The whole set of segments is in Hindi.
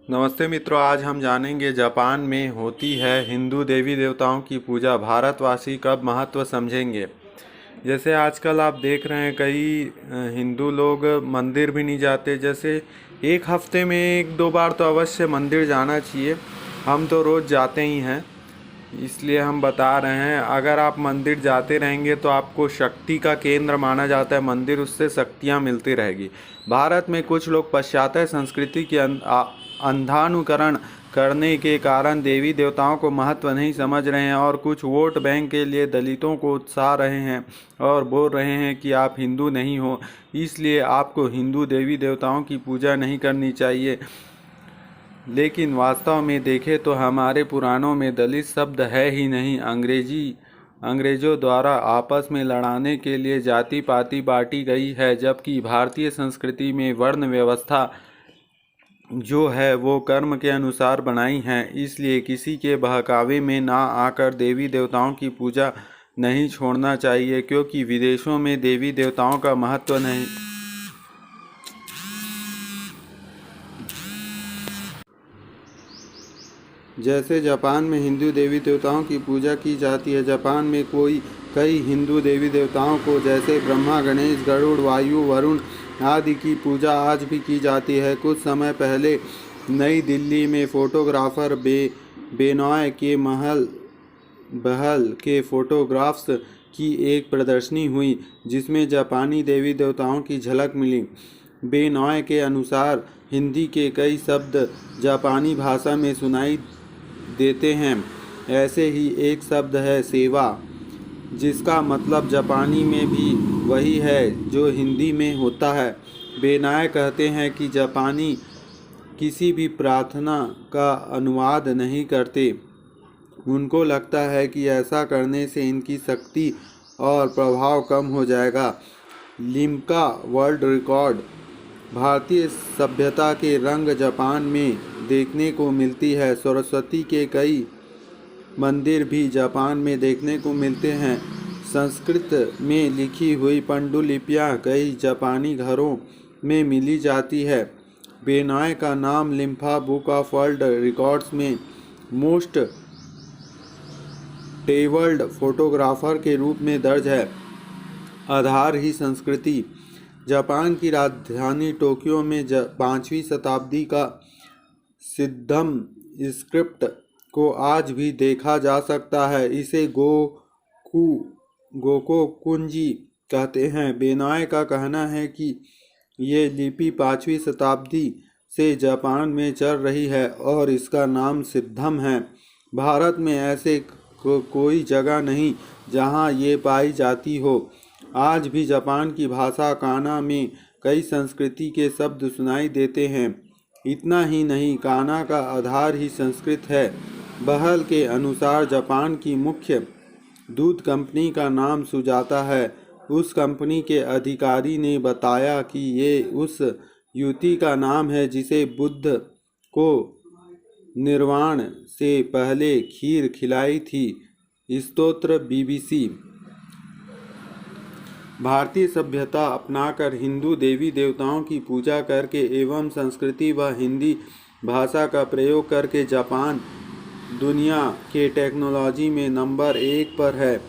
नमस्ते मित्रों, आज हम जानेंगे जापान में होती है हिंदू देवी देवताओं की पूजा, भारतवासी कब महत्व समझेंगे। जैसे आजकल आप देख रहे हैं कई हिंदू लोग मंदिर भी नहीं जाते। जैसे एक हफ्ते में एक दो बार तो अवश्य मंदिर जाना चाहिए। हम तो रोज़ जाते ही हैं, इसलिए हम बता रहे हैं। अगर आप मंदिर जाते रहेंगे तो आपको शक्ति का केंद्र माना जाता है मंदिर, उससे शक्तियाँ मिलती रहेगी। भारत में कुछ लोग पाश्चात्य संस्कृति के अंधानुकरण करने के कारण देवी देवताओं को महत्व नहीं समझ रहे हैं और कुछ वोट बैंक के लिए दलितों को उकसा रहे हैं और बोल रहे हैं कि आप हिंदू नहीं हो, इसलिए आपको हिंदू देवी देवताओं की पूजा नहीं करनी चाहिए। लेकिन वास्तव में देखें तो हमारे पुराणों में दलित शब्द है ही नहीं। अंग्रेजों द्वारा आपस में लड़ाने के लिए जाति पाति बांटी गई है, जबकि भारतीय संस्कृति में वर्ण व्यवस्था जो है वो कर्म के अनुसार बनाई हैं। इसलिए किसी के बहकावे में ना आकर देवी देवताओं की पूजा नहीं छोड़ना चाहिए, क्योंकि विदेशों में देवी देवताओं का महत्व नहीं। जैसे जापान में हिंदू देवी देवताओं की पूजा की जाती है। जापान में कई हिंदू देवी देवताओं को जैसे ब्रह्मा, गणेश, गरुड़, वायु, वरुण आदि की पूजा आज भी की जाती है। कुछ समय पहले नई दिल्ली में फोटोग्राफर बेनॉय के बहल के फोटोग्राफ्स की एक प्रदर्शनी हुई, जिसमें जापानी देवी देवताओं की झलक मिली। बेनॉय के अनुसार हिंदी के कई शब्द जापानी भाषा में सुनाई देते हैं। ऐसे ही एक शब्द है सेवा, जिसका मतलब जापानी में भी वही है जो हिंदी में होता है। बेनाय कहते हैं कि जापानी किसी भी प्रार्थना का अनुवाद नहीं करते। उनको लगता है कि ऐसा करने से इनकी शक्ति और प्रभाव कम हो जाएगा। Limca world record. भारतीय सभ्यता के रंग जापान में देखने को मिलती है। सरस्वती के कई मंदिर भी जापान में देखने को मिलते हैं। संस्कृत में लिखी हुई पांडुलिपियाँ कई जापानी घरों में मिली जाती है। बेनाय का नाम लिम्फा बुक ऑफ वर्ल्ड रिकॉर्ड्स में मोस्ट ट्रेवल्ड फोटोग्राफर के रूप में दर्ज है। आधार ही संस्कृति। जापान की राजधानी टोक्यो में 5वीं शताब्दी का सिद्धम स्क्रिप्ट को आज भी देखा जा सकता है। इसे गोकोकुंजी कहते हैं। बेनाय का कहना है कि ये लिपि 5वीं शताब्दी से जापान में चल रही है और इसका नाम सिद्धम है। भारत में ऐसे कोई जगह नहीं जहां ये पाई जाती हो। आज भी जापान की भाषा काना में कई संस्कृति के शब्द सुनाई देते हैं। इतना ही नहीं, काना का आधार ही संस्कृत है। बहल के अनुसार जापान की मुख्य दूध कंपनी का नाम सुजाता है। उस कंपनी के अधिकारी ने बताया कि ये उस युवती का नाम है जिसे बुद्ध को निर्वाण से पहले खीर खिलाई थी। स्तोत्र बीबीसी। भारतीय सभ्यता अपनाकर हिंदू देवी देवताओं की पूजा करके एवं संस्कृति व हिंदी भाषा का प्रयोग करके जापान दुनिया के टेक्नोलॉजी में नंबर 1 पर है।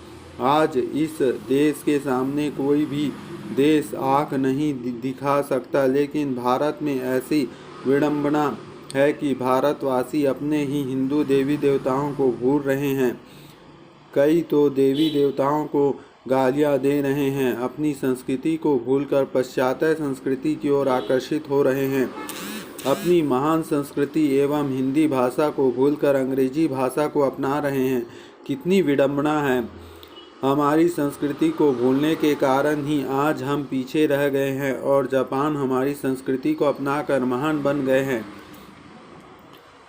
आज इस देश के सामने कोई भी देश आंख नहीं दिखा सकता, लेकिन भारत में ऐसी विडंबना है कि भारतवासी अपने ही हिंदू देवी देवताओं को भूल रहे हैं। कई तो देवी देवताओं को गालियां दे रहे हैं, अपनी संस्कृति को भूलकर पाश्चात्य संस्कृति की ओर आकर्षित हो रहे हैं। अपनी महान संस्कृति एवं हिंदी भाषा को भूलकर अंग्रेजी भाषा को अपना रहे हैं। कितनी विडंबना है। हमारी संस्कृति को भूलने के कारण ही आज हम पीछे रह गए हैं और जापान हमारी संस्कृति को अपनाकर महान बन गए हैं।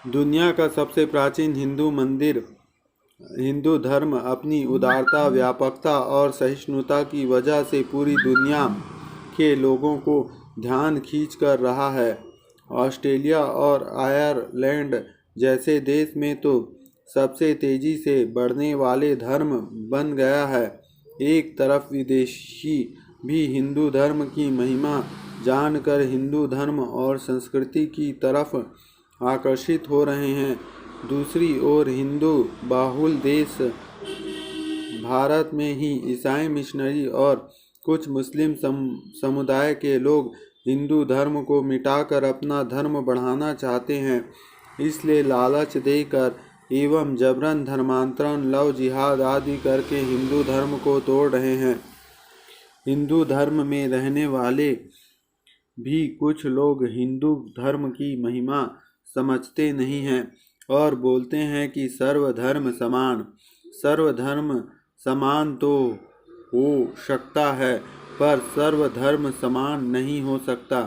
दुनिया का सबसे प्राचीन हिंदू धर्म अपनी उदारता, व्यापकता और सहिष्णुता की वजह से पूरी दुनिया के लोगों को ध्यान खींच कर रहा है। ऑस्ट्रेलिया और आयरलैंड जैसे देश में तो सबसे तेजी से बढ़ने वाले धर्म बन गया है। एक तरफ विदेशी भी हिंदू धर्म की महिमा जानकर हिंदू धर्म और संस्कृति की तरफ आकर्षित हो रहे हैं। दूसरी ओर हिंदू बाहुल देश भारत में ही ईसाई मिशनरी और कुछ मुस्लिम समुदाय के लोग हिंदू धर्म को मिटाकर अपना धर्म बढ़ाना चाहते हैं। इसलिए लालच देकर एवं जबरन धर्मांतरण, लव जिहाद आदि करके हिंदू धर्म को तोड़ रहे हैं। हिंदू धर्म में रहने वाले भी कुछ लोग हिंदू धर्म की महिमा समझते नहीं हैं और बोलते हैं कि सर्वधर्म समान तो हो सकता है, पर सर्वधर्म समान नहीं हो सकता।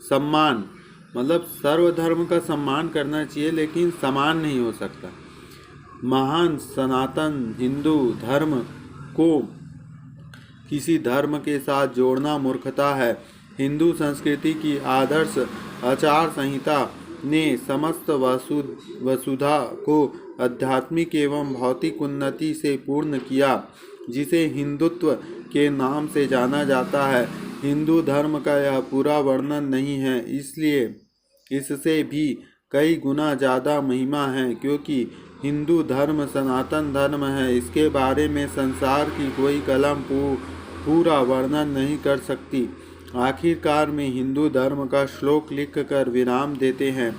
सम्मान मतलब सर्वधर्म का सम्मान करना चाहिए, लेकिन समान नहीं हो सकता। महान सनातन हिंदू धर्म को किसी धर्म के साथ जोड़ना मूर्खता है। हिंदू संस्कृति की आदर्श आचार संहिता ने समस्त वसुधा को आध्यात्मिक एवं भौतिक उन्नति से पूर्ण किया, जिसे हिंदुत्व के नाम से जाना जाता है। हिंदू धर्म का यह पूरा वर्णन नहीं है, इसलिए इससे भी कई गुना ज़्यादा महिमा है, क्योंकि हिंदू धर्म सनातन धर्म है। इसके बारे में संसार की कोई कलम पूरा वर्णन नहीं कर सकती। आखिरकार में हिंदू धर्म का श्लोक लिख कर विराम देते हैं।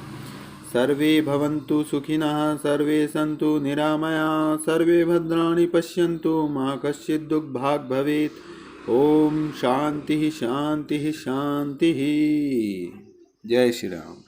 सर्वे भवन्तु सुखिनः, सर्वे सन्तु निरामयाः, सर्वे भद्राणि पश्यन्तु, मा कश्चित् दुःखभाग् भवेत्। ओम शांति शांति शांति। जय श्री राम।